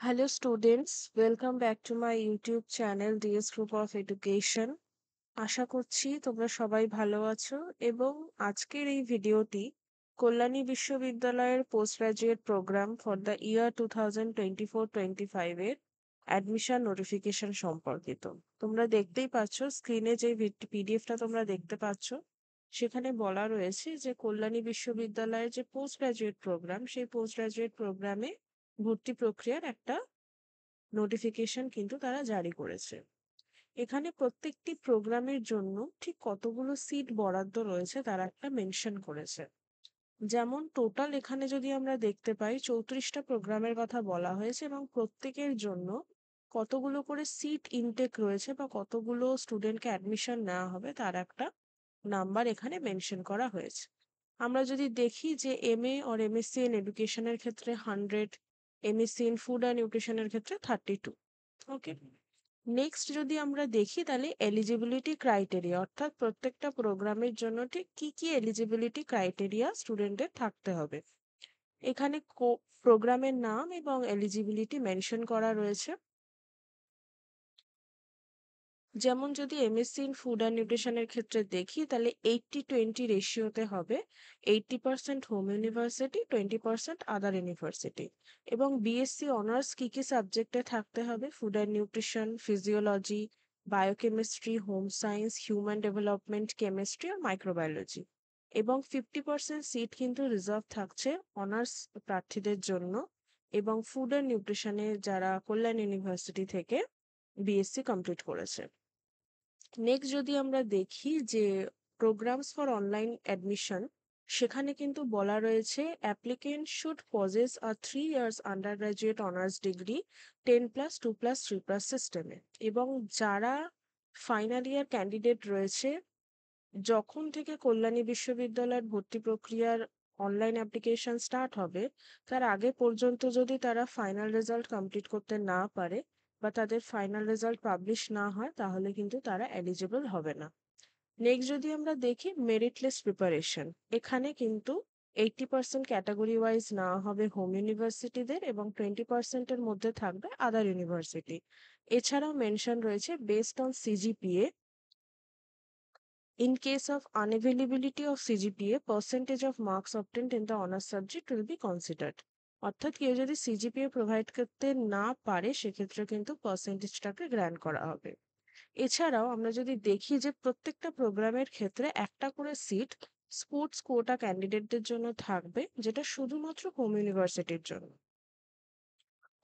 Hello students, welcome back to my YouTube channel DS Group of Education. আশা করছি তোমরা সবাই ভালো আছো এবং আজকের এই ভিডিওটি কল্যাণী বিশ্ববিদ্যালয়ের post graduate program for the year 2024-25 এর অ্যাডমিশন নোটিফিকেশন সম্পর্কিত। তোমরা দেখতেই পাচ্ছ স্ক্রিনে যে পিডিএফটা তোমরা দেখতে পাচ্ছ সেখানে বলা রয়েছে যে কল্যাণী বিশ্ববিদ্যালয়ের যে পোস্ট গ্রাজুয়েট প্রোগ্রাম সেই পোস্ট গ্রাজুয়েট প্রোগ্রামে ভর্তি প্রক্রিয়ার একটা নোটিফিকেশন কিন্তু তারা জারি করেছে। এখানে প্রত্যেকটি প্রোগ্রামের জন্য ঠিক কতগুলো সিট বরাদ্দ রয়েছে তারা একটা মেনশন করেছে। যেমন টোটাল এখানে যদি আমরা দেখতে পাই 34টা প্রোগ্রামের কথা বলা হয়েছে এবং প্রত্যেকের জন্য কতগুলো করে সিট ইনটেক রয়েছে বা কতগুলো স্টুডেন্টকে অ্যাডমিশন নেওয়া হবে তার একটা নাম্বার এখানে মেনশন করা হয়েছে। আমরা যদি দেখি যে এমএ অর এমএসসি ইন এডুকেশনের ক্ষেত্রে 100, এমএসসি ইন ফুড অ্যান্ড নিউট্রিশনের ক্ষেত্রে 32। ওকে, নেক্সট যদি আমরা দেখি তাহলে এলিজিবিলিটি ক্রাইটেরিয়া, অর্থাৎ প্রত্যেকটা প্রোগ্রামের জন্য ঠিক কি কি এলিজিবিলিটি ক্রাইটেরিয়া স্টুডেন্টের থাকতে হবে। এখানে প্রোগ্রামের নাম এবং এলিজিবিলিটি মেনশন করা রয়েছে। যেমন যদি এমএসসি ইন ফুড অ্যান্ড নিউট্রিশনের ক্ষেত্রে দেখি তাহলে 80-20 রেশিওতে হবে। 80% হোম ইউনিভার্সিটি, 20% আদার ইউনিভার্সিটি। এবং বিএসসি অনার্স কি কি সাবজেক্টে থাকতে হবে: food and nutrition, physiology, biochemistry, home science, human development, chemistry আর মাইক্রোবায়োলজি। এবং 50% সিট কিন্তু রিজার্ভ থাকছে অনার্স প্রার্থীদের জন্য এবং ফুড অ্যান্ড নিউট্রিশনে যারা কল্যাণ ইউনিভার্সিটি থেকে বিএসসি কমপ্লিট করেছে। নেক্সট যদি আমরা দেখি যে প্রোগ্রামস ফর অনলাইন অ্যাডমিশন, সেখানে কিন্তু বলা রয়েছে applicant should possess a 3 years undergraduate honours অনার্স ডিগ্রি 10+2+3+ সিস্টেমে। এবং যারা ফাইনাল ইয়ার ক্যান্ডিডেট রয়েছে, যখন থেকে কল্যাণী বিশ্ববিদ্যালয়ের ভর্তি প্রক্রিয়ার অনলাইন অ্যাপ্লিকেশন স্টার্ট হবে তার আগে পর্যন্ত যদি তারা ফাইনাল রেজাল্ট কমপ্লিট করতে না পারে বা তাদের ফাইনাল রেজাল্ট পাবলিশ না হয় তাহলে কিন্তু তারা এলিজিবল হবে না। নেক্সট যদি আমরা দেখি মেরিট লিস্ট প্রিপারেশন, এখানে কিন্তু 80% ক্যাটাগরি ওয়াইজ নেওয়া হবে হোম ইউনিভার্সিটিদের এবং 20%-এর মধ্যে থাকবে আদার ইউনিভার্সিটি। এছাড়াও মেনশন রয়েছে based on CGPA. In case of unavailability of CGPA, percentage of marks obtained in the honors subject will be considered. অর্থাৎ কেউ যদি সিজিপিএ প্রোভাইড করতে না পারে সেক্ষেত্রে কিন্তু পার্সেন্টেজটাকে গ্র্যান্ট করা হবে। এছাড়াও আমরা যদি দেখি যে প্রত্যেকটা প্রোগ্রামের ক্ষেত্রে একটা করে সিট স্পোর্টস কোটা ক্যান্ডিডেটদের জন্য থাকবে, যেটা শুধুমাত্র হোম ইউনিভার্সিটির জন্য।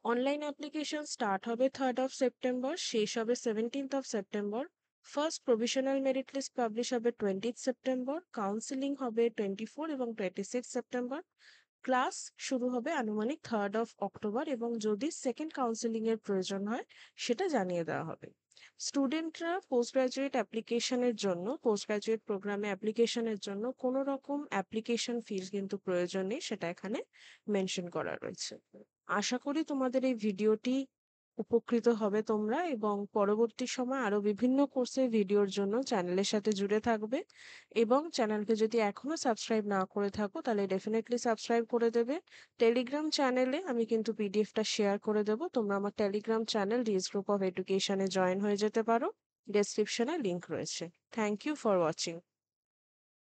অনলাইন অ্যাপ্লিকেশন স্টার্ট হবে 3rd অফ সেপ্টেম্বর, শেষ হবে 17th of September. First provisional merit list publish হবে 20th সেপ্টেম্বর, কাউন্সিলিং হবে 24 এবং 26 সেপ্টেম্বর। ক্লাস শুরু হবে আনুমানিক 3rd অফ অক্টোবর এবং যদি সেকেন্ড কাউন্সিলিং এর প্রয়োজন হয় সেটা জানিয়ে দেওয়া হবে। স্টুডেন্টরা পোস্ট গ্রাজুয়েট অ্যাপ্লিকেশনের জন্য, পোস্ট গ্রাজুয়েট প্রোগ্রামে অ্যাপ্লিকেশনের জন্য কোনো রকম অ্যাপ্লিকেশন ফিস কিন্তু প্রয়োজন নেই, সেটা এখানে মেনশন করা রয়েছে। আশা করি তোমাদের এই ভিডিওটি উপকৃত হবে তোমরা এবং পরবর্তী সময় আরো বিভিন্ন কোর্সের ভিডিওর জন্য চ্যানেলের সাথে জুড়ে থাকবে। এবং চ্যানেলকে যদি এখনো সাবস্ক্রাইব না করে থাকো তাহলে ডেফিনেটলি সাবস্ক্রাইব করে দেবে। টেলিগ্রাম চ্যানেলে আমি কিন্তু পিডিএফটা শেয়ার করে দেবো, তোমরা আমার Telegram channel DS group of এডুকেশনে জয়েন হয়ে যেতে পারো। ডেসক্রিপশনে লিংক রয়েছে। Thank you for watching.